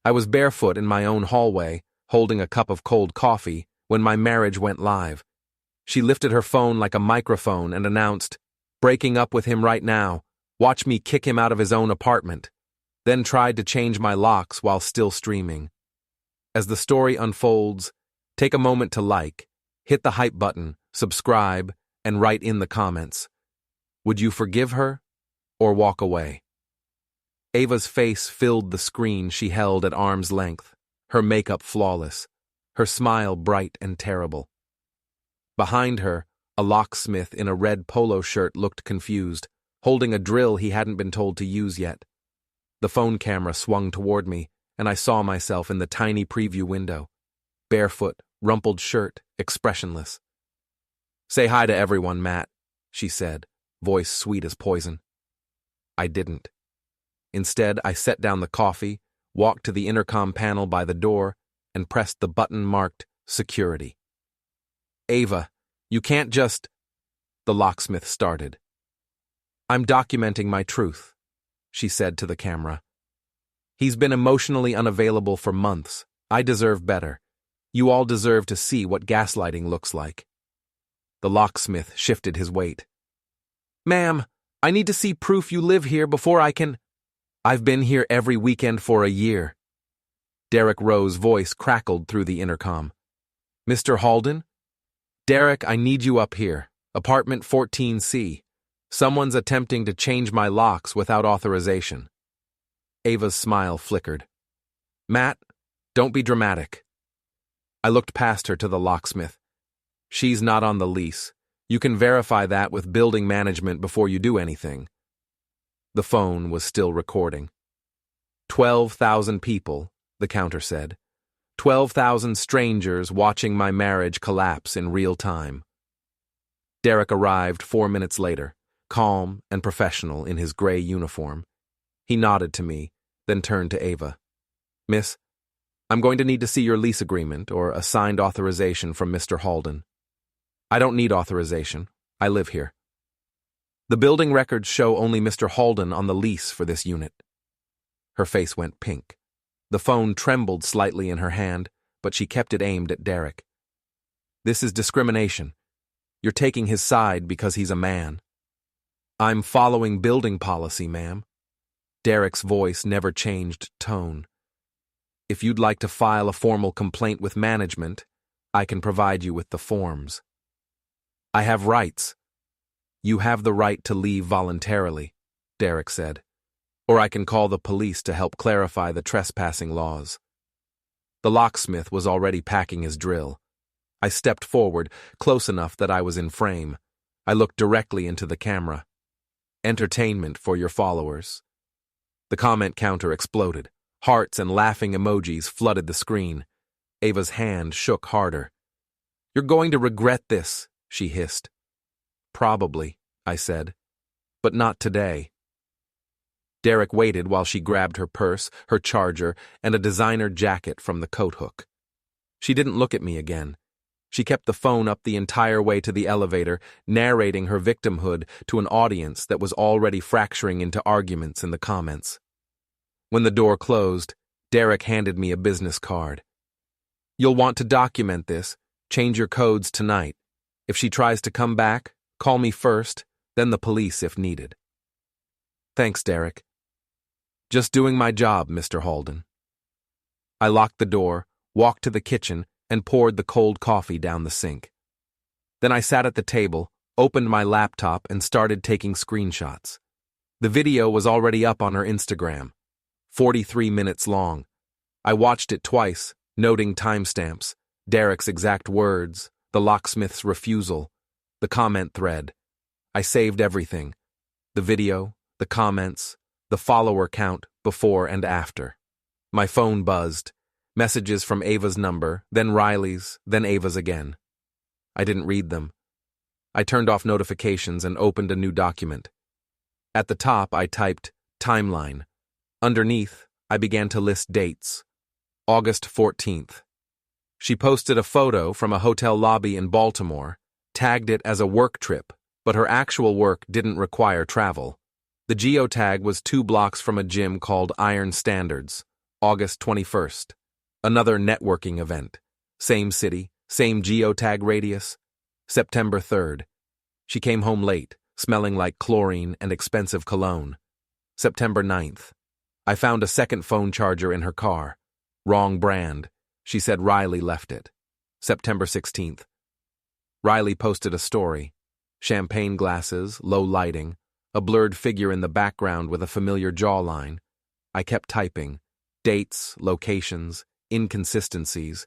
I was barefoot in my own hallway, holding a cup of cold coffee, when my marriage went live. She lifted her phone like a microphone and announced, "Breaking up with him right now. Watch me kick him out of his own apartment." Then tried to change my locks while still streaming. As the story unfolds, take a moment to like, hit the hype button, subscribe, and write in the comments. Would you forgive her or walk away? Ava's face filled the screen she held at arm's length, her makeup flawless, her smile bright and terrible. Behind her, a locksmith in a red polo shirt looked confused, holding a drill he hadn't been told to use yet. The phone camera swung toward me, and I saw myself in the tiny preview window. Barefoot, rumpled shirt, expressionless. "Say hi to everyone, Matt," she said, voice sweet as poison. I didn't. Instead, I set down the coffee, walked to the intercom panel by the door, and pressed the button marked Security. "Ava, you can't just—" the locksmith started. "I'm documenting my truth," she said to the camera. "He's been emotionally unavailable for months. I deserve better. You all deserve to see what gaslighting looks like." The locksmith shifted his weight. "Ma'am, I need to see proof you live here before I can—" "I've been here every weekend for a year." Derek Rowe's voice crackled through the intercom. "Mr. Halden? Derek, I need you up here. Apartment 14C. Someone's attempting to change my locks without authorization." Ava's smile flickered. "Matt, don't be dramatic." I looked past her to the locksmith. "She's not on the lease. You can verify that with building management before you do anything." The phone was still recording. 12,000 people, the counter said. 12,000 strangers watching my marriage collapse in real time. Derek arrived 4 minutes later, calm and professional in his gray uniform. He nodded to me, then turned to Ava. "Miss, I'm going to need to see your lease agreement or a signed authorization from Mr. Halden." "I don't need authorization. I live here." "The building records show only Mr. Halden on the lease for this unit." Her face went pink. The phone trembled slightly in her hand, but she kept it aimed at Derek. "This is discrimination. You're taking his side because he's a man." "I'm following building policy, ma'am." Derek's voice never changed tone. "If you'd like to file a formal complaint with management, I can provide you with the forms." "I have rights." "You have the right to leave voluntarily," Derek said. "Or I can call the police to help clarify the trespassing laws." The locksmith was already packing his drill. I stepped forward, close enough that I was in frame. I looked directly into the camera. "Entertainment for your followers." The comment counter exploded. Hearts and laughing emojis flooded the screen. Ava's hand shook harder. "You're going to regret this," she hissed. "Probably," I said. "But not today." Derek waited while she grabbed her purse, her charger, and a designer jacket from the coat hook. She didn't look at me again. She kept the phone up the entire way to the elevator, narrating her victimhood to an audience that was already fracturing into arguments in the comments. When the door closed, Derek handed me a business card. "You'll want to document this. Change your codes tonight. If she tries to come back, call me first, then the police if needed." "Thanks, Derek." "Just doing my job, Mr. Halden." I locked the door, walked to the kitchen, and poured the cold coffee down the sink. Then I sat at the table, opened my laptop, and started taking screenshots. The video was already up on her Instagram, 43 minutes long. I watched it twice, noting timestamps, Derek's exact words, the locksmith's refusal, the comment thread. I saved everything: the video, the comments, the follower count before and after. My phone buzzed. Messages from Ava's number, then Riley's, then Ava's again. I didn't read them. I turned off notifications and opened a new document. At the top, I typed timeline. Underneath, I began to list dates. August 14th. She posted a photo from a hotel lobby in Baltimore, tagged it as a work trip, but her actual work didn't require travel. The geotag was 2 blocks from a gym called Iron Standards. August 21st. Another networking event. Same city, same geotag radius. September 3rd. She came home late, smelling like chlorine and expensive cologne. September 9th. I found a second phone charger in her car. Wrong brand. She said Riley left it. September 16th. Riley posted a story. Champagne glasses, low lighting, a blurred figure in the background with a familiar jawline. I kept typing. Dates, locations, inconsistencies.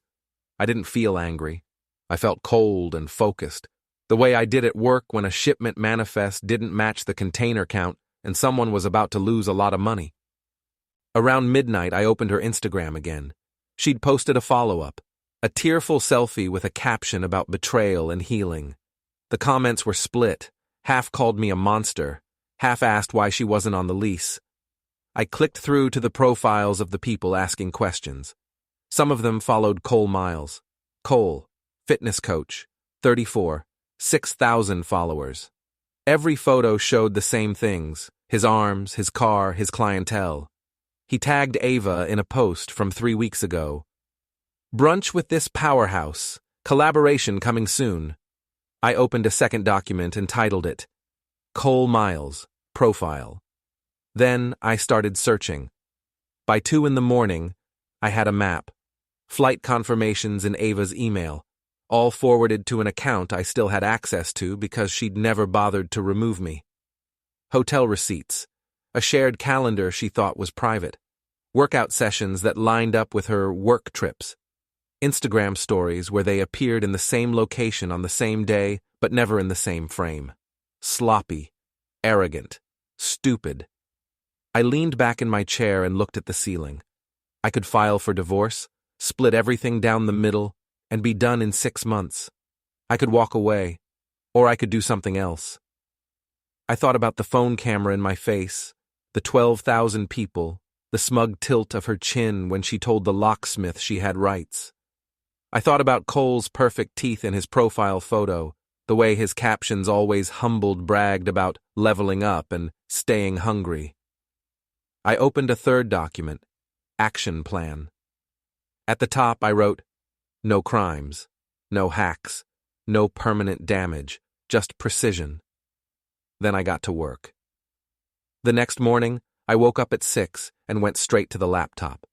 I didn't feel angry. I felt cold and focused. The way I did at work when a shipment manifest didn't match the container count and someone was about to lose a lot of money. Around midnight, I opened her Instagram again. She'd posted a follow-up, a tearful selfie with a caption about betrayal and healing. The comments were split. Half called me a monster, half asked why she wasn't on the lease. I clicked through to the profiles of the people asking questions. Some of them followed Cole Miles. Cole, fitness coach, 34, 6,000 followers. Every photo showed the same things: his arms, his car, his clientele. He tagged Ava in a post from 3 weeks ago. Brunch with this powerhouse. Collaboration coming soon. I opened a second document and titled it, Cole Miles, Profile. Then I started searching. By 2 a.m, I had a map. Flight confirmations in Ava's email, all forwarded to an account I still had access to because she'd never bothered to remove me. Hotel receipts, a shared calendar she thought was private, workout sessions that lined up with her work trips, Instagram stories where they appeared in the same location on the same day but never in the same frame. Sloppy, arrogant, stupid. I leaned back in my chair and looked at the ceiling. I could file for divorce, split everything down the middle, and be done in 6 months. I could walk away, or I could do something else. I thought about the phone camera in my face, the 12,000 people, the smug tilt of her chin when she told the locksmith she had rights. I thought about Cole's perfect teeth in his profile photo, the way his captions always humbled bragged about leveling up and staying hungry. I opened a third document, Action Plan. At the top I wrote, no crimes, no hacks, no permanent damage, just precision. Then I got to work. The next morning, I woke up at 6 and went straight to the laptop.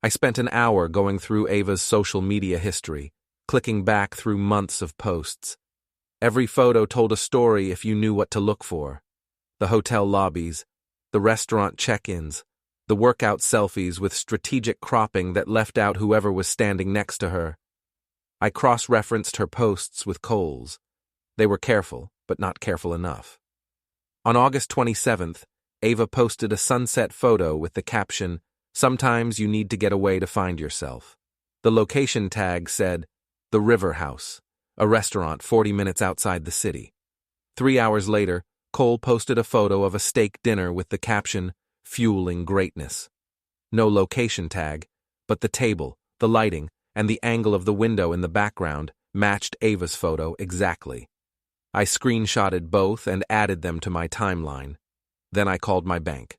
I spent an hour going through Ava's social media history, clicking back through months of posts. Every photo told a story if you knew what to look for. The hotel lobbies, the restaurant check-ins, the workout selfies with strategic cropping that left out whoever was standing next to her. I cross-referenced her posts with Cole's. They were careful, but not careful enough. On August 27th, Ava posted a sunset photo with the caption, "Sometimes you need to get away to find yourself." The location tag said, The River House, a restaurant 40 minutes outside the city. 3 hours later, Cole posted a photo of a steak dinner with the caption, "Fueling Greatness." No location tag, but the table, the lighting, and the angle of the window in the background matched Ava's photo exactly. I screenshotted both and added them to my timeline. Then I called my bank.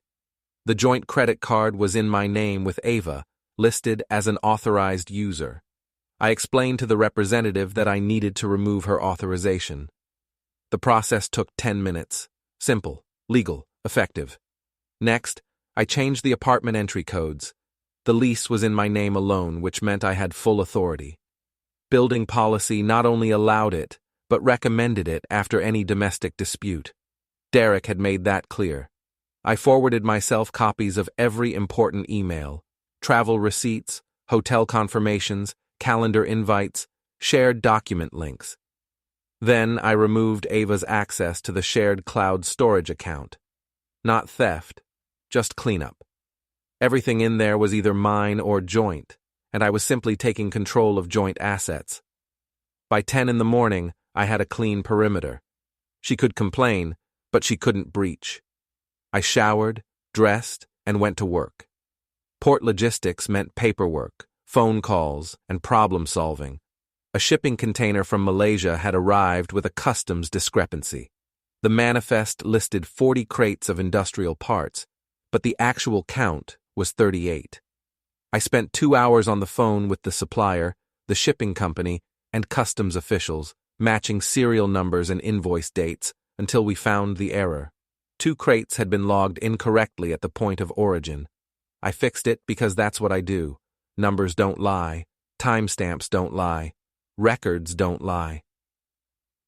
The joint credit card was in my name with Ava, listed as an authorized user. I explained to the representative that I needed to remove her authorization. The process took 10 minutes. Simple, legal, effective. Next, I changed the apartment entry codes. The lease was in my name alone, which meant I had full authority. Building policy not only allowed it, but recommended it after any domestic dispute. Derek had made that clear. I forwarded myself copies of every important email, travel receipts, hotel confirmations, calendar invites, shared document links. Then I removed Ava's access to the shared cloud storage account. Not theft, just cleanup. Everything in there was either mine or joint, and I was simply taking control of joint assets. By 10 a.m, I had a clean perimeter. She could complain, but she couldn't breach. I showered, dressed, and went to work. Port logistics meant paperwork, phone calls, and problem solving. A shipping container from Malaysia had arrived with a customs discrepancy. The manifest listed 40 crates of industrial parts, but the actual count was 38. I spent 2 hours on the phone with the supplier, the shipping company, and customs officials, matching serial numbers and invoice dates until we found the error. 2 crates had been logged incorrectly at the point of origin. I fixed it because that's what I do. Numbers don't lie. Timestamps don't lie. Records don't lie.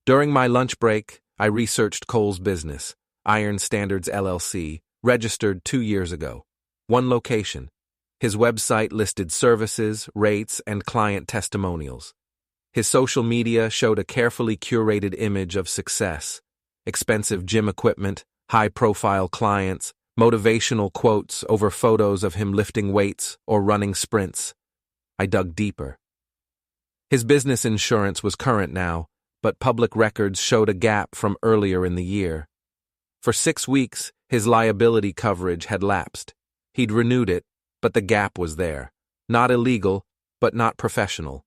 During my lunch break, I researched Cole's business, Iron Standards LLC, registered 2 years ago. 1 location. His website listed services, rates, and client testimonials. His social media showed a carefully curated image of success. Expensive gym equipment, high-profile clients, motivational quotes over photos of him lifting weights or running sprints. I dug deeper. His business insurance was current now, but public records showed a gap from earlier in the year. For 6 weeks, his liability coverage had lapsed. He'd renewed it, but the gap was there. Not illegal, but not professional.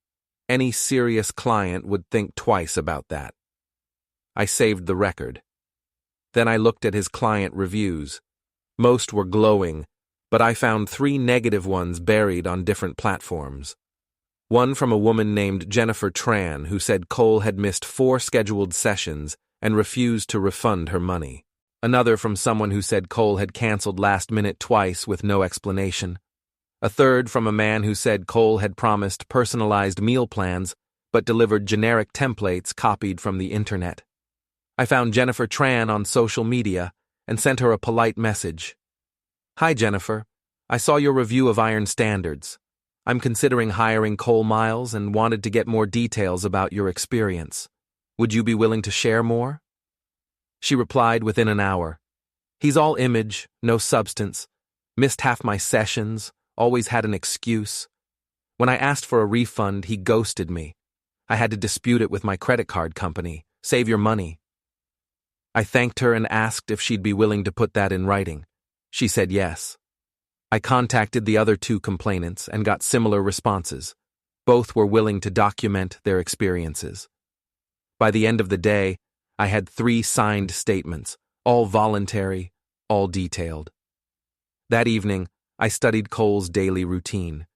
Any serious client would think twice about that. I saved the record. Then I looked at his client reviews. Most were glowing, but I found 3 negative ones buried on different platforms. One from a woman named Jennifer Tran who said Cole had missed 4 scheduled sessions and refused to refund her money. Another from someone who said Cole had canceled last minute twice with no explanation. A third from a man who said Cole had promised personalized meal plans but delivered generic templates copied from the internet. I found Jennifer Tran on social media and sent her a polite message. "Hi, Jennifer. I saw your review of Iron Standards. I'm considering hiring Cole Miles and wanted to get more details about your experience. Would you be willing to share more?" She replied within an hour. "He's all image, no substance. Missed half my sessions, always had an excuse. When I asked for a refund, he ghosted me. I had to dispute it with my credit card company. Save your money." I thanked her and asked if she'd be willing to put that in writing. She said yes. I contacted the other 2 complainants and got similar responses. Both were willing to document their experiences. By the end of the day, I had 3 signed statements, all voluntary, all detailed. That evening, I studied Cole's daily routine.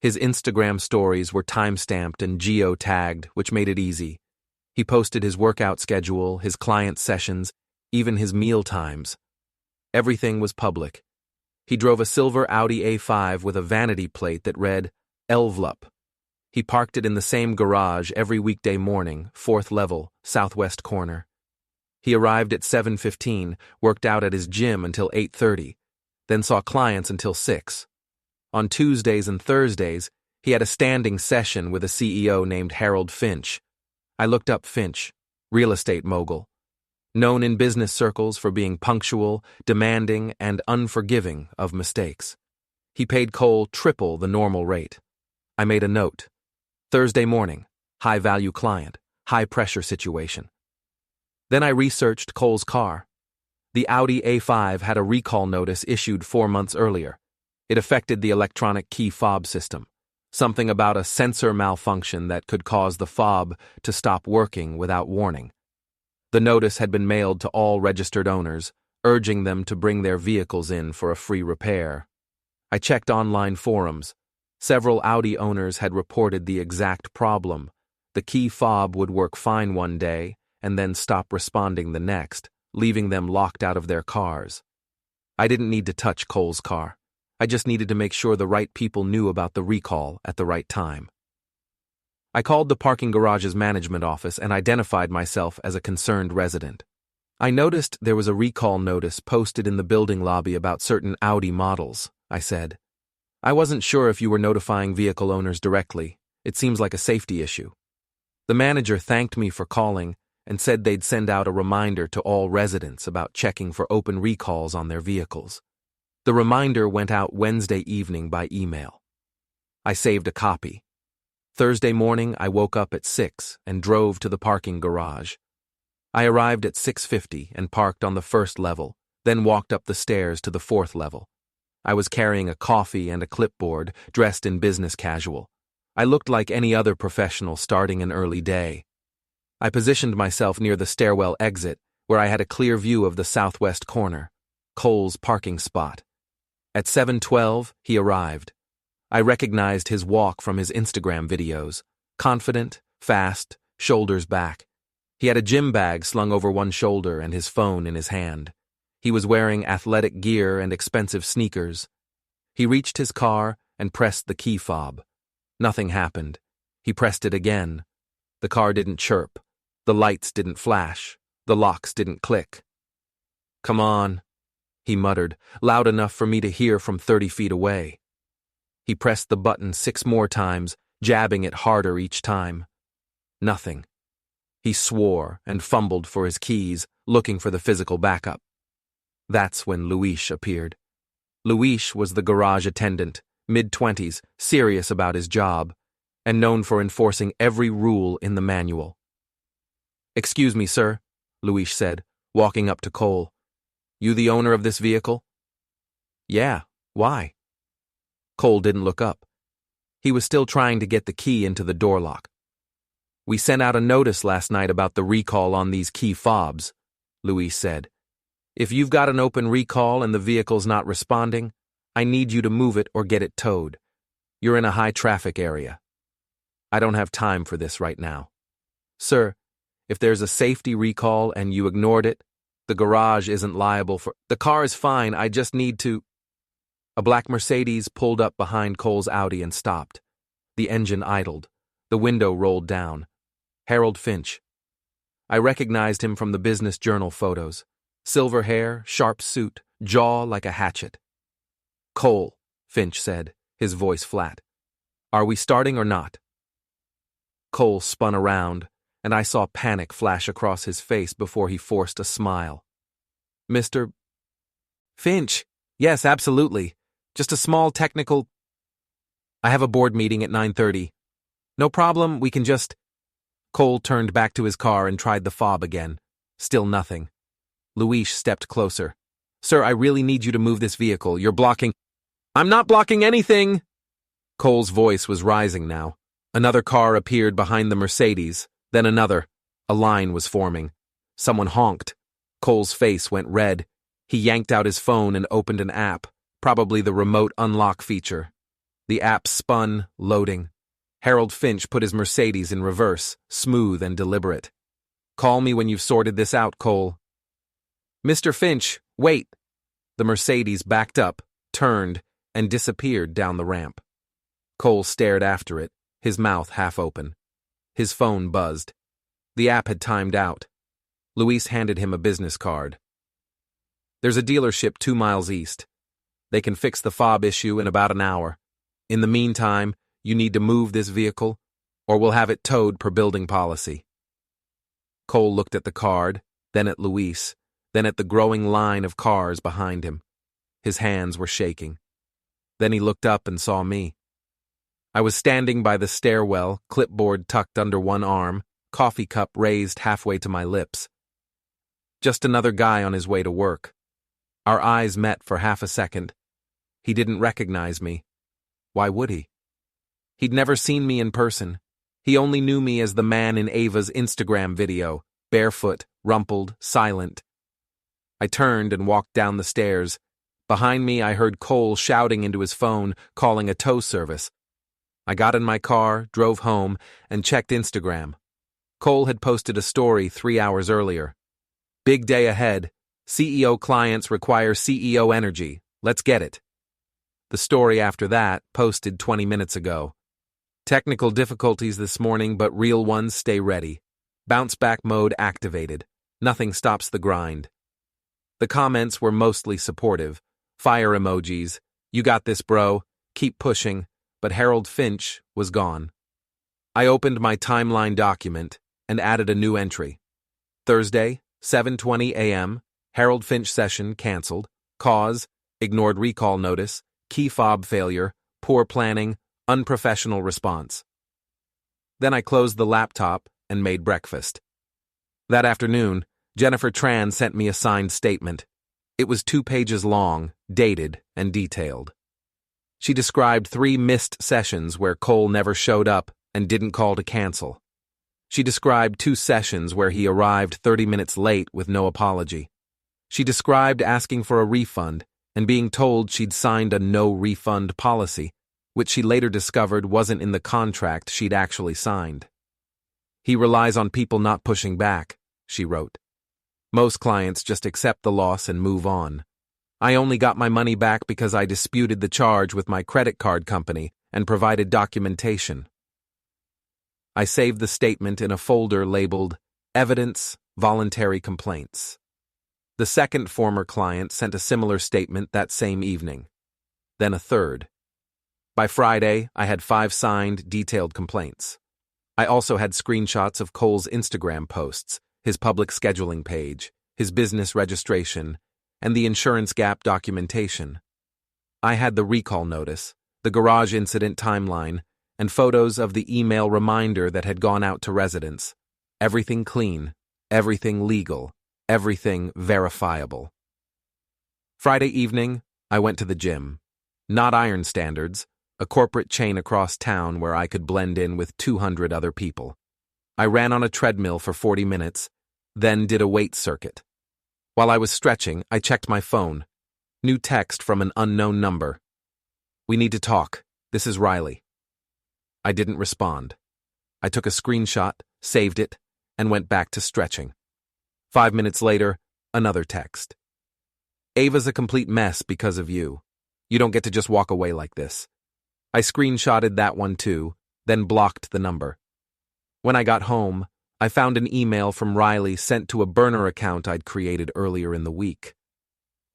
His Instagram stories were time-stamped and geo-tagged, which made it easy. He posted his workout schedule, his client sessions, even his meal times. Everything was public. He drove a silver Audi A5 with a vanity plate that read, Elvlup. He parked it in the same garage every weekday morning, 4th level, southwest corner. He arrived at 7:15, worked out at his gym until 8:30, then saw clients until 6. On Tuesdays and Thursdays, he had a standing session with a CEO named Harold Finch. I looked up Finch, real estate mogul, known in business circles for being punctual, demanding, and unforgiving of mistakes. He paid Cole triple the normal rate. I made a note. Thursday morning, high-value client, high-pressure situation. Then I researched Cole's car. The Audi A5 had a recall notice issued 4 months earlier. It affected the electronic key fob system. Something about a sensor malfunction that could cause the fob to stop working without warning. The notice had been mailed to all registered owners, urging them to bring their vehicles in for a free repair. I checked online forums. Several Audi owners had reported the exact problem. The key fob would work fine one day and then stop responding the next, leaving them locked out of their cars. I didn't need to touch Cole's car. I just needed to make sure the right people knew about the recall at the right time. I called the parking garage's management office and identified myself as a concerned resident. I noticed there was a recall notice posted in the building lobby about certain Audi models, I said. I wasn't sure if you were notifying vehicle owners directly. It seems like a safety issue. The manager thanked me for calling and said they'd send out a reminder to all residents about checking for open recalls on their vehicles. The reminder went out Wednesday evening by email. I saved a copy. Thursday morning, I woke up at 6 and drove to the parking garage. I arrived at 6:50 and parked on the 1st level, then walked up the stairs to the 4th level. I was carrying a coffee and a clipboard, dressed in business casual. I looked like any other professional starting an early day. I positioned myself near the stairwell exit, where I had a clear view of the southwest corner, Cole's parking spot. At 7:12, he arrived. I recognized his walk from his Instagram videos. Confident, fast, shoulders back. He had a gym bag slung over one shoulder and his phone in his hand. He was wearing athletic gear and expensive sneakers. He reached his car and pressed the key fob. Nothing happened. He pressed it again. The car didn't chirp. The lights didn't flash. The locks didn't click. "Come on," he muttered, loud enough for me to hear from 30 feet away. He pressed the button 6 more times, jabbing it harder each time. Nothing. He swore and fumbled for his keys, looking for the physical backup. That's when Luis appeared. Luis was the garage attendant, mid-20s, serious about his job, and known for enforcing every rule in the manual. "Excuse me, sir," Luis said, walking up to Cole. "You the owner of this vehicle?" "Yeah, why?" Cole didn't look up. He was still trying to get the key into the door lock. "We sent out a notice last night about the recall on these key fobs," Luis said. "If you've got an open recall and the vehicle's not responding, I need you to move it or get it towed. You're in a high-traffic area. I don't have time for this right now. Sir, if there's a safety recall and you ignored it, the garage isn't liable for—" "The car is fine, I just need to—" A black Mercedes pulled up behind Cole's Audi and stopped. The engine idled. The window rolled down. Harold Finch. I recognized him from the Business Journal photos. Silver hair, sharp suit, jaw like a hatchet. "Cole," Finch said, his voice flat. "Are we starting or not?" Cole spun around, and I saw panic flash across his face before he forced a smile. "Mr. Finch, yes, absolutely. Just a small technical— I have a board meeting at 9:30. No problem, we can just—" Cole turned back to his car and tried the fob again. Still nothing. Luis stepped closer. "Sir, I really need you to move this vehicle. You're blocking—" "I'm not blocking anything!" Cole's voice was rising now. Another car appeared behind the Mercedes, then another. A line was forming. Someone honked. Cole's face went red. He yanked out his phone and opened an app, probably the remote unlock feature. The app spun, loading. Harold Finch put his Mercedes in reverse, smooth and deliberate. "Call me when you've sorted this out, Cole." "Mr. Finch, wait!" The Mercedes backed up, turned, and disappeared down the ramp. Cole stared after it, his mouth half open. His phone buzzed. The app had timed out. Luis handed him a business card. "There's a dealership 2 miles east. They can fix the fob issue in about an hour. In the meantime, you need to move this vehicle, or we'll have it towed per building policy." Cole looked at the card, then at Luis, then at the growing line of cars behind him. His hands were shaking. Then he looked up and saw me. I was standing by the stairwell, clipboard tucked under one arm, coffee cup raised halfway to my lips. Just another guy on his way to work. Our eyes met for half a second. He didn't recognize me. Why would he? He'd never seen me in person. He only knew me as the man in Ava's Instagram video, barefoot, rumpled, silent. I turned and walked down the stairs. Behind me, I heard Cole shouting into his phone, calling a tow service. I got in my car, drove home, and checked Instagram. Cole had posted a story 3 hours earlier. "Big day ahead. CEO clients require CEO energy. Let's get it." The story after that, posted 20 minutes ago. "Technical difficulties this morning, but real ones stay ready. Bounce back mode activated. Nothing stops the grind." The comments were mostly supportive. Fire emojis. "You got this, bro. Keep pushing." But Harold Finch was gone. I opened my timeline document and added a new entry. Thursday, 7:20 a.m., Harold Finch session canceled. Cause, ignored recall notice, key fob failure, poor planning, unprofessional response. Then I closed the laptop and made breakfast. That afternoon, Jennifer Tran sent me a signed statement. It was 2 pages long, dated, and detailed. She described 3 missed sessions where Cole never showed up and didn't call to cancel. She described 2 sessions where he arrived 30 minutes late with no apology. She described asking for a refund and being told she'd signed a no-refund policy, which she later discovered wasn't in the contract she'd actually signed. "He relies on people not pushing back," she wrote. "Most clients just accept the loss and move on. I only got my money back because I disputed the charge with my credit card company and provided documentation." I saved the statement in a folder labeled Evidence, Voluntary Complaints. The second former client sent a similar statement that same evening. Then a third. By Friday, I had 5 signed, detailed complaints. I also had screenshots of Cole's Instagram posts, his public scheduling page, his business registration, and the insurance gap documentation. I had the recall notice, the garage incident timeline, and photos of the email reminder that had gone out to residents. Everything clean, everything legal, everything verifiable. Friday evening, I went to the gym. Not Iron Standards, a corporate chain across town where I could blend in with 200 other people. I ran on a treadmill for 40 minutes, then did a weight circuit. While I was stretching, I checked my phone. New text from an unknown number. "We need to talk. This is Riley." I didn't respond. I took a screenshot, saved it, and went back to stretching. 5 minutes later, another text. "Ava's a complete mess because of you. You don't get to just walk away like this." I screenshotted that one too, then blocked the number. When I got home, I found an email from Riley sent to a burner account I'd created earlier in the week.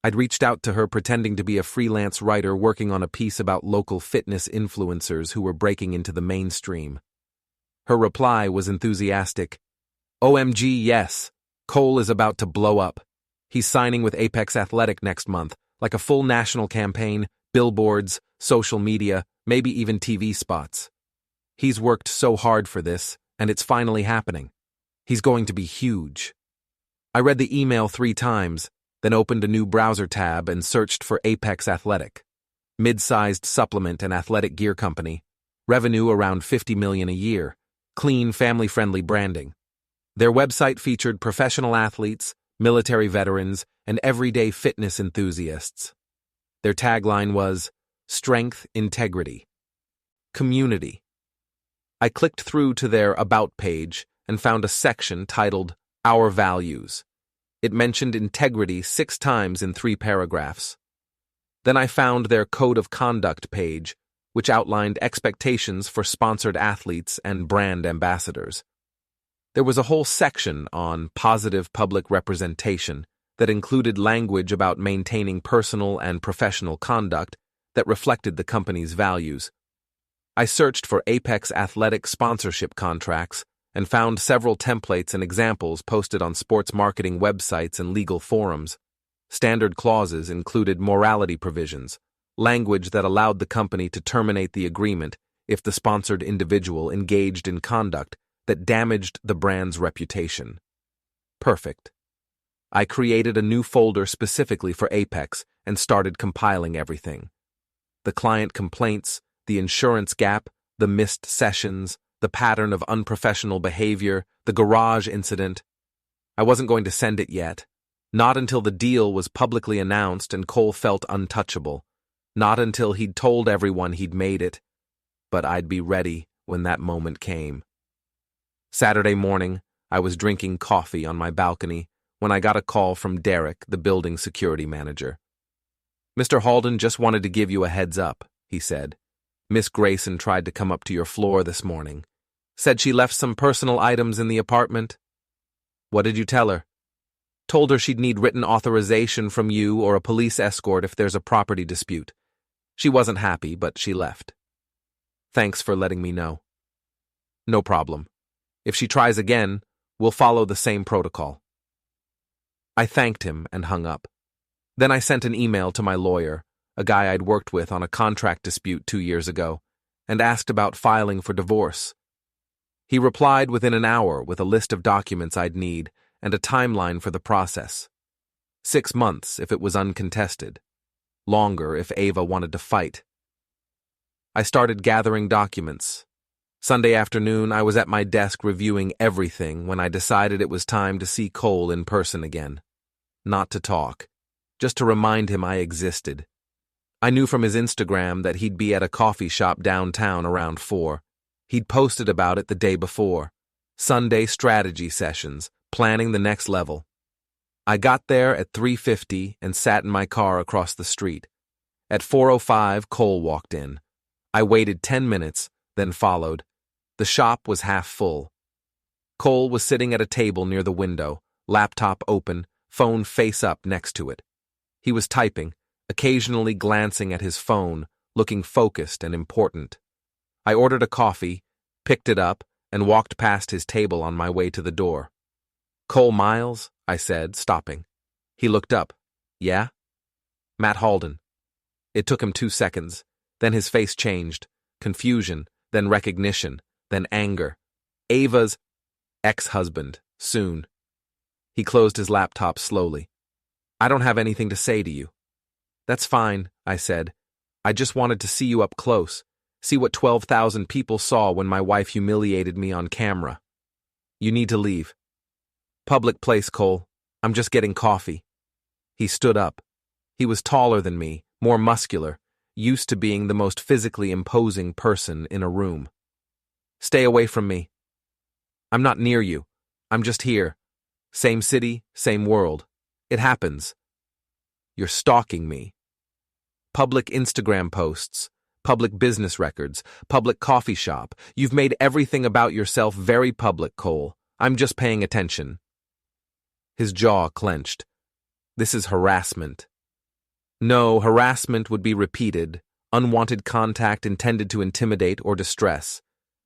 I'd reached out to her pretending to be a freelance writer working on a piece about local fitness influencers who were breaking into the mainstream. Her reply was enthusiastic. "OMG, yes. Cole is about to blow up. He's signing with Apex Athletic next month, like a full national campaign, billboards, social media, maybe even TV spots. He's worked so hard for this, and it's finally happening. He's going to be huge." I read the email 3 times, then opened a new browser tab and searched for Apex Athletic. Mid-sized supplement and athletic gear company. Revenue around $50 million a year. Clean, family-friendly branding. Their website featured professional athletes, military veterans, and everyday fitness enthusiasts. Their tagline was, "Strength, Integrity. Community." I clicked through to their About page and found a section titled Our Values. It mentioned integrity 6 times in 3 paragraphs. Then I found their Code of Conduct page, which outlined expectations for sponsored athletes and brand ambassadors. There was a whole section on positive public representation that included language about maintaining personal and professional conduct that reflected the company's values. I searched for Apex Athletic sponsorship contracts and found several templates and examples posted on sports marketing websites and legal forums. Standard clauses included morality provisions, language that allowed the company to terminate the agreement if the sponsored individual engaged in conduct that damaged the brand's reputation. Perfect. I created a new folder specifically for Apex and started compiling everything. The client complaints, the insurance gap, the missed sessions, the pattern of unprofessional behavior, the garage incident. I wasn't going to send it yet. Not until the deal was publicly announced and Cole felt untouchable. Not until he'd told everyone he'd made it. But I'd be ready when that moment came. Saturday morning, I was drinking coffee on my balcony when I got a call from Derek, the building security manager. "Mr. Halden just wanted to give you a heads up," he said. "Miss Grayson tried to come up to your floor this morning. Said she left some personal items in the apartment." "What did you tell her?" "Told her she'd need written authorization from you or a police escort if there's a property dispute. She wasn't happy, but she left." "Thanks for letting me know." "No problem. If she tries again, we'll follow the same protocol." I thanked him and hung up. Then I sent an email to my lawyer, a guy I'd worked with on a contract dispute 2 years ago, and asked about filing for divorce. He replied within an hour with a list of documents I'd need and a timeline for the process. 6 months if it was uncontested. Longer if Ava wanted to fight. I started gathering documents. Sunday afternoon, I was at my desk reviewing everything when I decided it was time to see Cole in person again. Not to talk, just to remind him I existed. I knew from his Instagram that he'd be at a coffee shop downtown around 4. He'd posted about it the day before. Sunday strategy sessions, planning the next level. I got there at 3:50 and sat in my car across the street. At 4:05, Cole walked in. I waited 10 minutes, then followed. The shop was half full. Cole was sitting at a table near the window, laptop open, phone face up next to it. He was typing, occasionally glancing at his phone, looking focused and important. I ordered a coffee, picked it up, and walked past his table on my way to the door. "Cole Miles?" I said, stopping. He looked up. "Yeah?" "Matt Halden." It took him 2 seconds. Then his face changed. Confusion, then recognition, then anger. Ava's ex-husband, soon. He closed his laptop slowly. "I don't have anything to say to you." "That's fine," I said. "I just wanted to see you up close, see what 12,000 people saw when my wife humiliated me on camera." "You need to leave." "Public place, Cole. I'm just getting coffee." He stood up. He was taller than me, more muscular, used to being the most physically imposing person in a room. "Stay away from me." "I'm not near you. I'm just here. Same city, same world. It happens." "You're stalking me." "Public Instagram posts, public business records, public coffee shop. You've made everything about yourself very public, Cole. I'm just paying attention." His jaw clenched. "This is harassment." "No, harassment would be repeated, unwanted contact intended to intimidate or distress.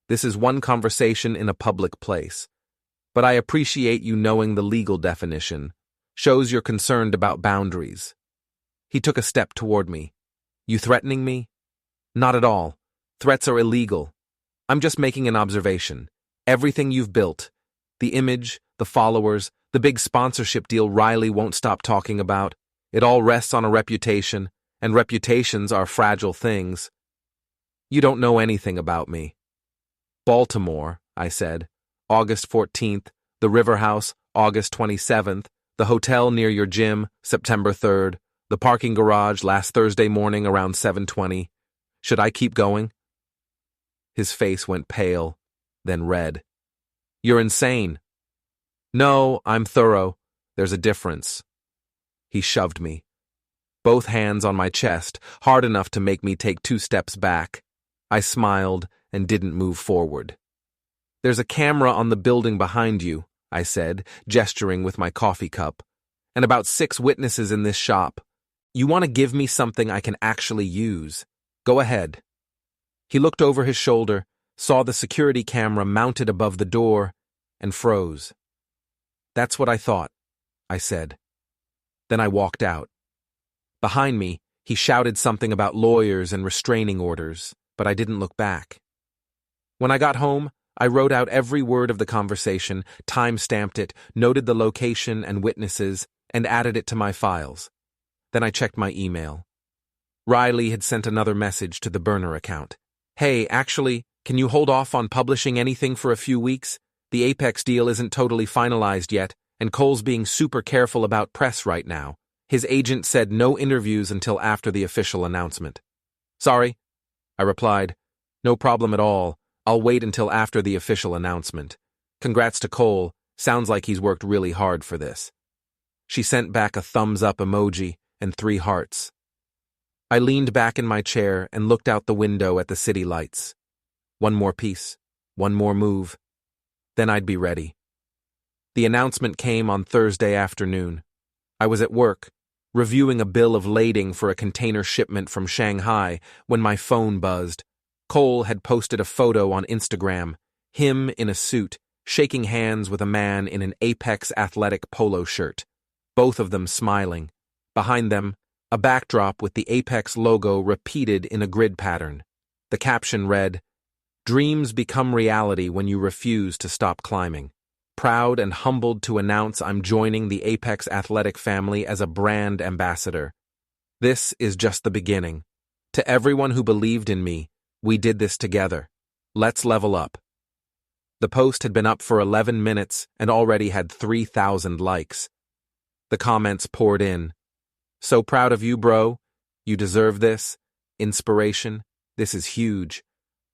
This is one conversation in a public place. But I appreciate you knowing the legal definition. Shows you're concerned about boundaries." He took a step toward me. "You threatening me?" "Not at all. Threats are illegal. I'm just making an observation. Everything you've built, the image, the followers, the big sponsorship deal Riley won't stop talking about, it all rests on a reputation, and reputations are fragile things. You don't know anything about me." "Baltimore," I said. "August 14th, the River House, August 27th, the hotel near your gym, September 3rd, the parking garage last Thursday morning around 7:20. Should I keep going?" His face went pale, then red. "You're insane." "No, I'm thorough. There's a difference." He shoved me. Both hands on my chest, hard enough to make me take 2 steps back. I smiled and didn't move forward. "There's a camera on the building behind you," I said, gesturing with my coffee cup, "and about 6 witnesses in this shop. You want to give me something I can actually use. Go ahead." He looked over his shoulder, saw the security camera mounted above the door, and froze. "That's what I thought," I said. Then I walked out. Behind me, he shouted something about lawyers and restraining orders, but I didn't look back. When I got home, I wrote out every word of the conversation, time-stamped it, noted the location and witnesses, and added it to my files. Then I checked my email. Riley had sent another message to the burner account. "Hey, actually, can you hold off on publishing anything for a few weeks? The Apex deal isn't totally finalized yet, and Cole's being super careful about press right now. His agent said no interviews until after the official announcement." "Sorry," I replied. "No problem at all. I'll wait until after the official announcement. Congrats to Cole. Sounds like he's worked really hard for this." She sent back a thumbs-up emoji and 3 hearts. I leaned back in my chair and looked out the window at the city lights. One more piece, one more move. Then I'd be ready. The announcement came on Thursday afternoon. I was at work, reviewing a bill of lading for a container shipment from Shanghai, when my phone buzzed. Cole had posted a photo on Instagram, him in a suit, shaking hands with a man in an Apex athletic polo shirt, both of them smiling. Behind them, a backdrop with the Apex logo repeated in a grid pattern. The caption read, "Dreams become reality when you refuse to stop climbing. Proud and humbled to announce I'm joining the Apex athletic family as a brand ambassador. This is just the beginning. To everyone who believed in me, we did this together. Let's level up." The post had been up for 11 minutes and already had 3,000 likes. The comments poured in. "So proud of you, bro. You deserve this. Inspiration. This is huge.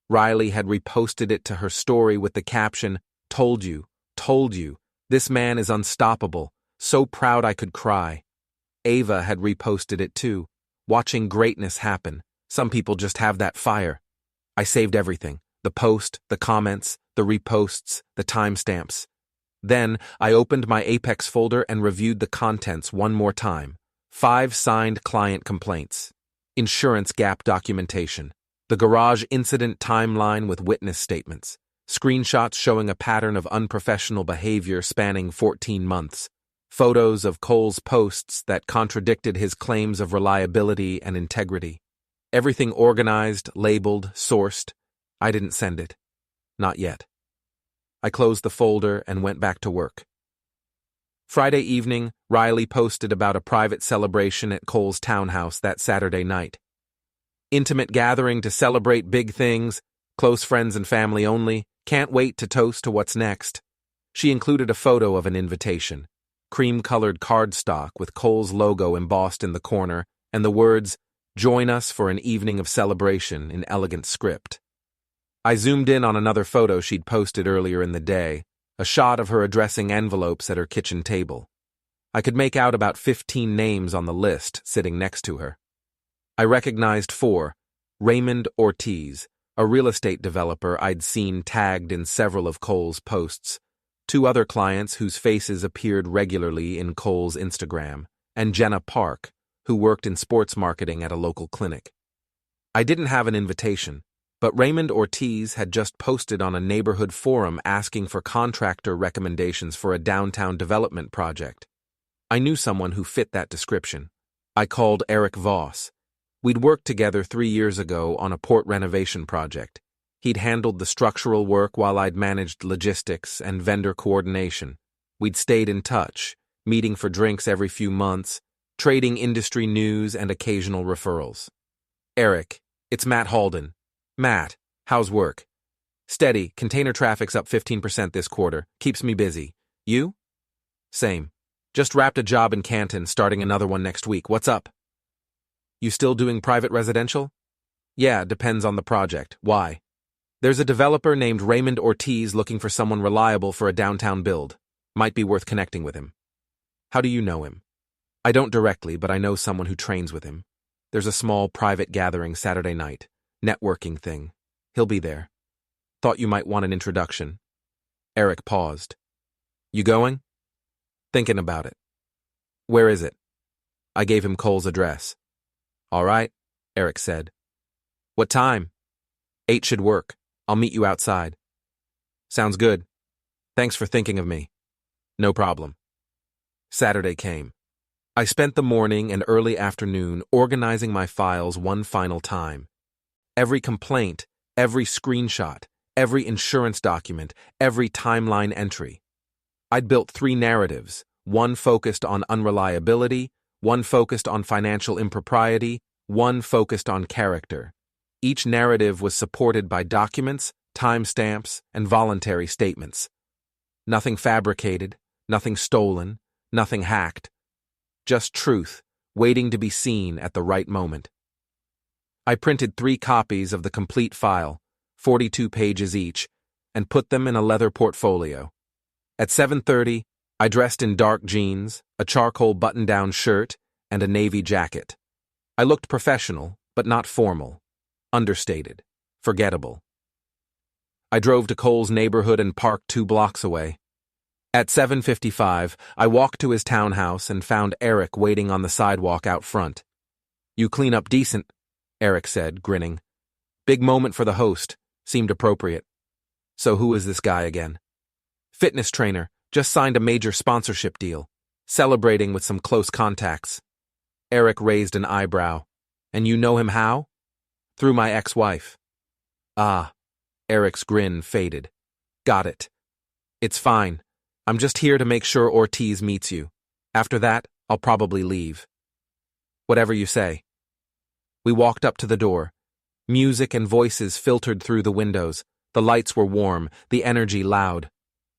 Riley had reposted it to her story with the caption, "Told you, told you. This man is unstoppable. So proud I could cry." Ava had reposted it too. "Watching greatness happen. Some people just have that fire." I saved everything. The post, the comments, the reposts, the timestamps. Then, I opened my Apex folder and reviewed the contents one more time. 5 signed client complaints. Insurance gap documentation. The garage incident timeline with witness statements. Screenshots showing a pattern of unprofessional behavior spanning 14 months. Photos of Cole's posts that contradicted his claims of reliability and integrity. Everything organized, labeled, sourced. I didn't send it. Not yet. I closed the folder and went back to work. Friday evening, Riley posted about a private celebration at Cole's townhouse that Saturday night. Intimate gathering to celebrate big things, close friends and family only, can't wait to toast to what's next. She included a photo of an invitation. Cream-colored cardstock with Cole's logo embossed in the corner, and the words, "Join us for an evening of celebration" in elegant script. I zoomed in on another photo she'd posted earlier in the day, a shot of her addressing envelopes at her kitchen table. I could make out about 15 names on the list sitting next to her. I recognized 4. Raymond Ortiz, a real estate developer I'd seen tagged in several of Cole's posts, 2 other clients whose faces appeared regularly in Cole's Instagram, and Jenna Park, who worked in sports marketing at a local clinic. I didn't have an invitation, but Raymond Ortiz had just posted on a neighborhood forum asking for contractor recommendations for a downtown development project. I knew someone who fit that description. I called Eric Voss. We'd worked together 3 years ago on a port renovation project. He'd handled the structural work while I'd managed logistics and vendor coordination. We'd stayed in touch, meeting for drinks every few months, trading industry news and occasional referrals. "Eric, it's Matt Halden." "Matt, how's work?" "Steady, container traffic's up 15% this quarter. Keeps me busy. You?" "Same. Just wrapped a job in Canton, starting another one next week. What's up?" "You still doing private residential?" "Yeah, depends on the project. Why?" "There's a developer named Raymond Ortiz looking for someone reliable for a downtown build. Might be worth connecting with him." "How do you know him?" "I don't directly, but I know someone who trains with him. There's a small private gathering Saturday night. Networking thing. He'll be there. Thought you might want an introduction." Eric paused. "You going?" "Thinking about it." "Where is it?" I gave him Cole's address. "All right," Eric said. "What time?" 8 should work. I'll meet you outside." "Sounds good. Thanks for thinking of me." "No problem." Saturday came. I spent the morning and early afternoon organizing my files one final time. Every complaint, every screenshot, every insurance document, every timeline entry. I'd built 3 narratives, one focused on unreliability, one focused on financial impropriety, one focused on character. Each narrative was supported by documents, timestamps, and voluntary statements. Nothing fabricated, nothing stolen, nothing hacked. Just truth, waiting to be seen at the right moment. I printed 3 copies of the complete file, 42 pages each, and put them in a leather portfolio. At 7:30, I dressed in dark jeans, a charcoal button-down shirt, and a navy jacket. I looked professional, but not formal. Understated. Forgettable. I drove to Cole's neighborhood and parked 2 blocks away. At 7:55, I walked to his townhouse and found Eric waiting on the sidewalk out front. "You clean up decent," Eric said, grinning. "Big moment for the host. Seemed appropriate." "So who is this guy again?" "Fitness trainer. Just signed a major sponsorship deal. Celebrating with some close contacts." Eric raised an eyebrow. "And you know him how?" "Through my ex-wife." "Ah." Eric's grin faded. "Got it. It's fine. I'm just here to make sure Ortiz meets you. After that, I'll probably leave." "Whatever you say." We walked up to the door. Music and voices filtered through the windows. The lights were warm, the energy loud.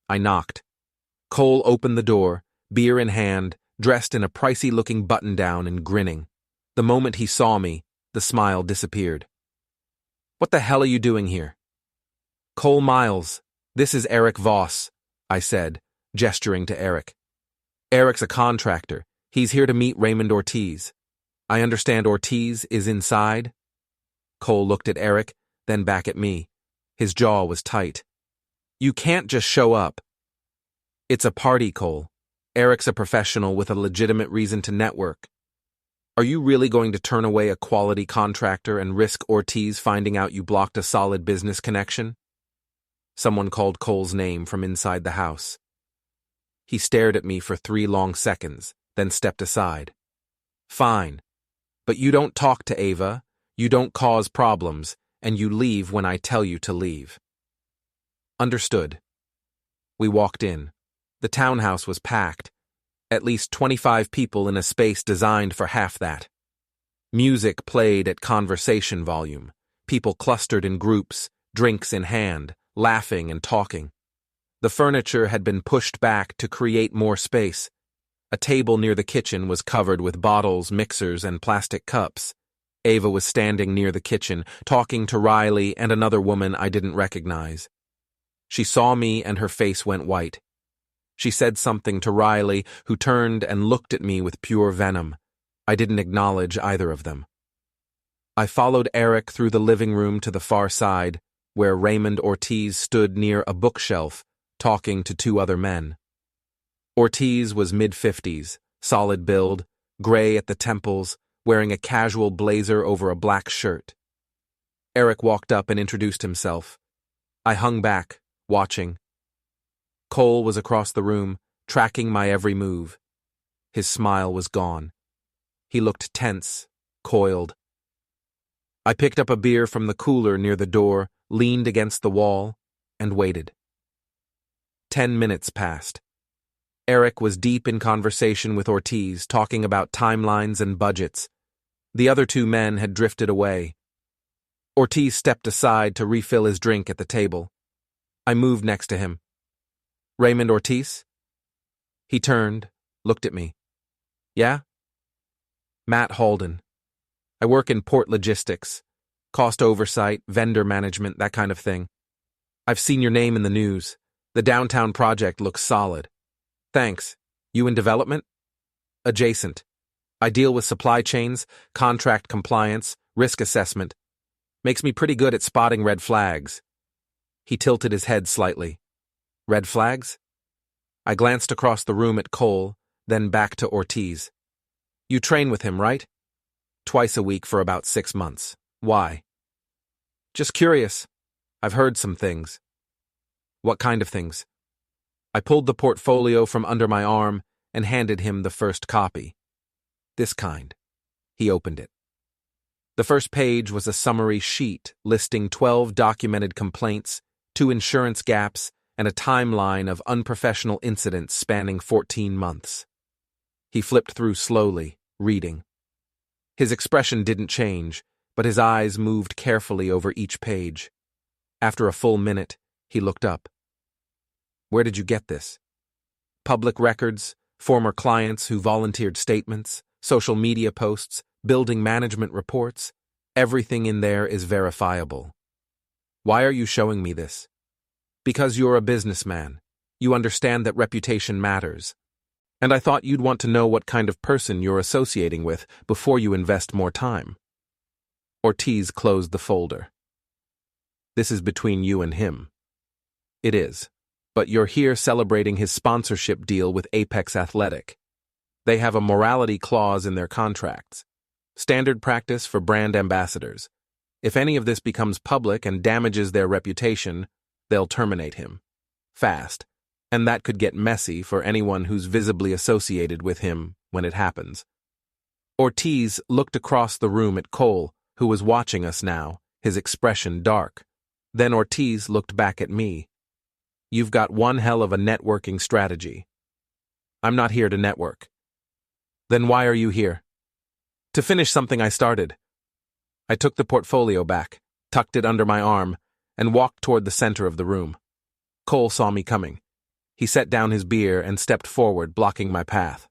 I knocked. Cole opened the door, beer in hand, dressed in a pricey-looking button-down and grinning. The moment he saw me, the smile disappeared. "What the hell are you doing here?" "Cole Miles, this is Eric Voss," I said, gesturing to Eric. "Eric's a contractor. He's here to meet Raymond Ortiz. I understand Ortiz is inside?" Cole looked at Eric, then back at me. His jaw was tight. "You can't just show up." "It's a party, Cole. Eric's a professional with a legitimate reason to network. Are you really going to turn away a quality contractor and risk Ortiz finding out you blocked a solid business connection?" Someone called Cole's name from inside the house. He stared at me for 3 long seconds, then stepped aside. "Fine. But you don't talk to Ava, you don't cause problems, and you leave when I tell you to leave." "Understood." We walked in. The townhouse was packed. At least 25 people in a space designed for half that. Music played at conversation volume. People clustered in groups, drinks in hand, laughing and talking. The furniture had been pushed back to create more space. A table near the kitchen was covered with bottles, mixers, and plastic cups. Ava was standing near the kitchen, talking to Riley and another woman I didn't recognize. She saw me and her face went white. She said something to Riley, who turned and looked at me with pure venom. I didn't acknowledge either of them. I followed Eric through the living room to the far side, where Raymond Ortiz stood near a bookshelf, talking to 2 other men. Ortiz was mid-50s, solid build, gray at the temples, wearing a casual blazer over a black shirt. Eric walked up and introduced himself. I hung back, watching. Cole was across the room, tracking my every move. His smile was gone. He looked tense, coiled. I picked up a beer from the cooler near the door, leaned against the wall, and waited. 10 minutes passed. Eric was deep in conversation with Ortiz, talking about timelines and budgets. The other 2 men had drifted away. Ortiz stepped aside to refill his drink at the table. I moved next to him. "Raymond Ortiz?" He turned, looked at me. "Yeah?" "Matt Halden. I work in port logistics, cost oversight, vendor management, that kind of thing. I've seen your name in the news. The downtown project looks solid." "Thanks. You in development?" "Adjacent. I deal with supply chains, contract compliance, risk assessment. Makes me pretty good at spotting red flags." He tilted his head slightly. "Red flags?" I glanced across the room at Cole, then back to Ortiz. "You train with him, right?" "Twice a week for about 6 months. Why?" "Just curious. I've heard some things." "What kind of things?" I pulled the portfolio from under my arm and handed him the first copy. "This kind." He opened it. The first page was a summary sheet listing 12 documented complaints, 2 insurance gaps, and a timeline of unprofessional incidents spanning 14 months. He flipped through slowly, reading. His expression didn't change, but his eyes moved carefully over each page. After a full minute, he looked up. "Where did you get this?" "Public records, former clients who volunteered statements, social media posts, building management reports. Everything in there is verifiable." "Why are you showing me this?" "Because you're a businessman. You understand that reputation matters. And I thought you'd want to know what kind of person you're associating with before you invest more time." Ortiz closed the folder. "This is between you and him." "It is. But you're here celebrating his sponsorship deal with Apex Athletic. They have a morality clause in their contracts. Standard practice for brand ambassadors. If any of this becomes public and damages their reputation, they'll terminate him. Fast. And that could get messy for anyone who's visibly associated with him when it happens." Ortiz looked across the room at Cole, who was watching us now, his expression dark. Then Ortiz looked back at me. "You've got one hell of a networking strategy." "I'm not here to network." "Then why are you here?" "To finish something I started." I took the portfolio back, tucked it under my arm, and walked toward the center of the room. Cole saw me coming. He set down his beer and stepped forward, blocking my path.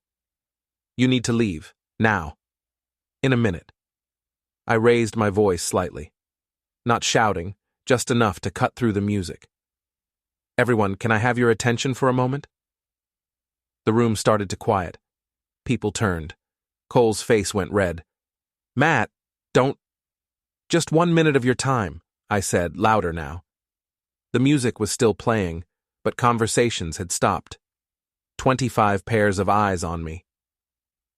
"You need to leave, now." In a minute. I raised my voice slightly. Not shouting, just enough to cut through the music. Everyone, can I have your attention for a moment? The room started to quiet. People turned. Cole's face went red. Matt, don't... Just 1 minute of your time, I said, louder now. The music was still playing, but conversations had stopped. 25 pairs of eyes on me.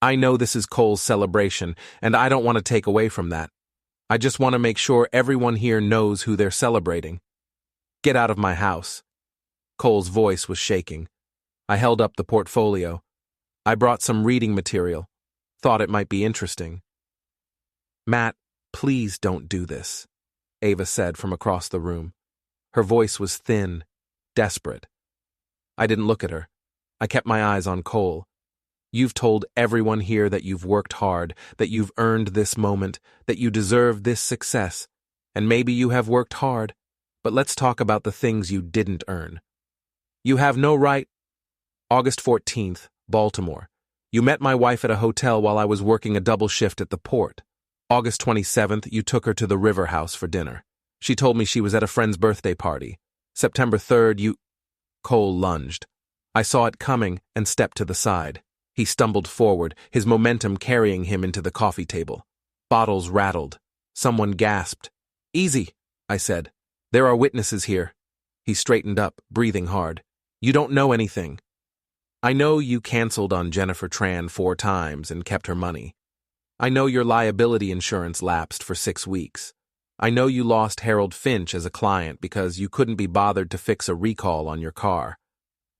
I know this is Cole's celebration, and I don't want to take away from that. I just want to make sure everyone here knows who they're celebrating. Get out of my house. Cole's voice was shaking. I held up the portfolio. I brought some reading material. Thought it might be interesting. Matt, please don't do this, Ava said from across the room. Her voice was thin, desperate. I didn't look at her. I kept my eyes on Cole. You've told everyone here that you've worked hard, that you've earned this moment, that you deserve this success. And maybe you have worked hard, but let's talk about the things you didn't earn. You have no right. August 14th, Baltimore. You met my wife at a hotel while I was working a double shift at the port. August 27th, you took her to the River House for dinner. She told me she was at a friend's birthday party. September 3rd, Cole lunged. I saw it coming and stepped to the side. He stumbled forward, his momentum carrying him into the coffee table. Bottles rattled. Someone gasped. Easy, I said. There are witnesses here. He straightened up, breathing hard. You don't know anything. I know you canceled on Jennifer Tran 4 times and kept her money. I know your liability insurance lapsed for 6 weeks. I know you lost Harold Finch as a client because you couldn't be bothered to fix a recall on your car.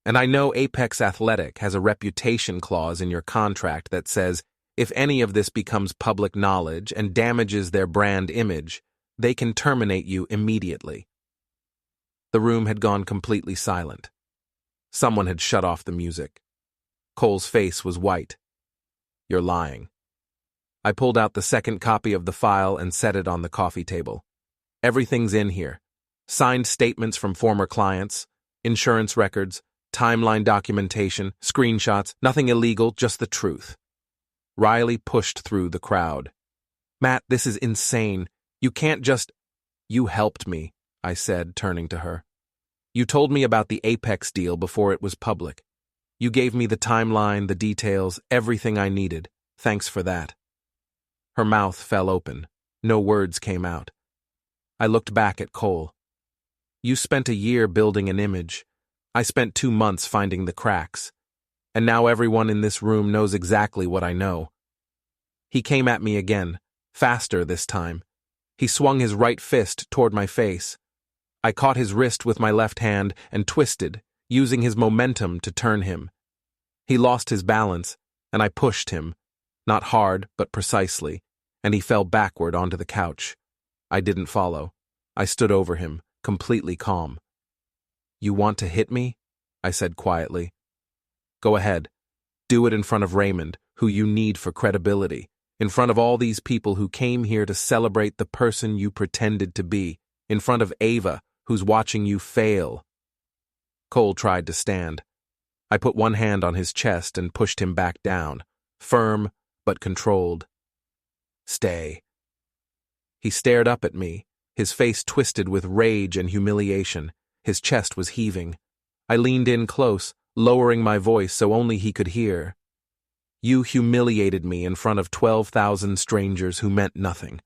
And I know Apex Athletic has a reputation clause in your contract that says if any of this becomes public knowledge and damages their brand image, they can terminate you immediately. The room had gone completely silent. Someone had shut off the music. Cole's face was white. You're lying. I pulled out the second copy of the file and set it on the coffee table. Everything's in here. Signed statements from former clients, insurance records, timeline documentation, screenshots, nothing illegal, just the truth. Riley pushed through the crowd. Matt, this is insane. You can't just... You helped me, I said, turning to her. You told me about the Apex deal before it was public. You gave me the timeline, the details, everything I needed. Thanks for that. Her mouth fell open. No words came out. I looked back at Cole. You spent a year building an image. I spent 2 months finding the cracks. And now everyone in this room knows exactly what I know. He came at me again, faster this time. He swung his right fist toward my face. I caught his wrist with my left hand and twisted, using his momentum to turn him. He lost his balance, and I pushed him, not hard, but precisely, and he fell backward onto the couch. I didn't follow. I stood over him, completely calm. You want to hit me? I said quietly. Go ahead. Do it in front of Raymond, who you need for credibility, in front of all these people who came here to celebrate the person you pretended to be, in front of Ava, who's watching you fail. Cole tried to stand. I put one hand on his chest and pushed him back down, firm but controlled. Stay. He stared up at me, his face twisted with rage and humiliation. His chest was heaving. I leaned in close, lowering my voice so only he could hear. You humiliated me in front of 12,000 strangers who meant nothing.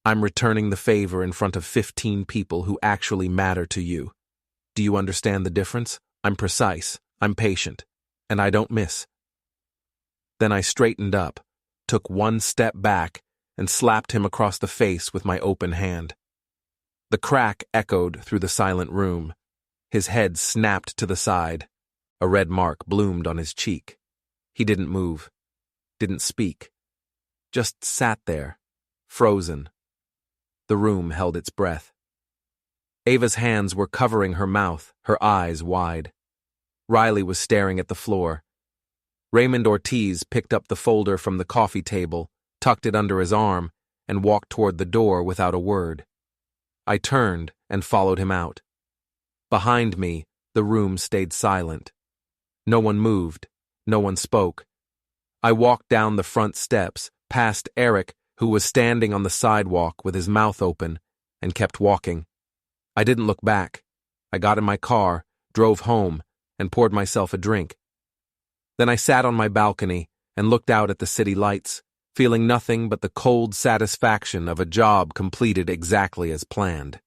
I'm returning the favor in front of 15 people who actually matter to you. Do you understand the difference? I'm precise, I'm patient, and I don't miss. Then I straightened up, took 1 step back, and slapped him across the face with my open hand. The crack echoed through the silent room. His head snapped to the side. A red mark bloomed on his cheek. He didn't move, didn't speak, just sat there, frozen. The room held its breath. Ava's hands were covering her mouth, her eyes wide. Riley was staring at the floor. Raymond Ortiz picked up the folder from the coffee table, tucked it under his arm, and walked toward the door without a word. I turned and followed him out. Behind me, the room stayed silent. No one moved, no one spoke. I walked down the front steps, past Eric, who was standing on the sidewalk with his mouth open, and kept walking. I didn't look back. I got in my car, drove home, and poured myself a drink. Then I sat on my balcony and looked out at the city lights, feeling nothing but the cold satisfaction of a job completed exactly as planned.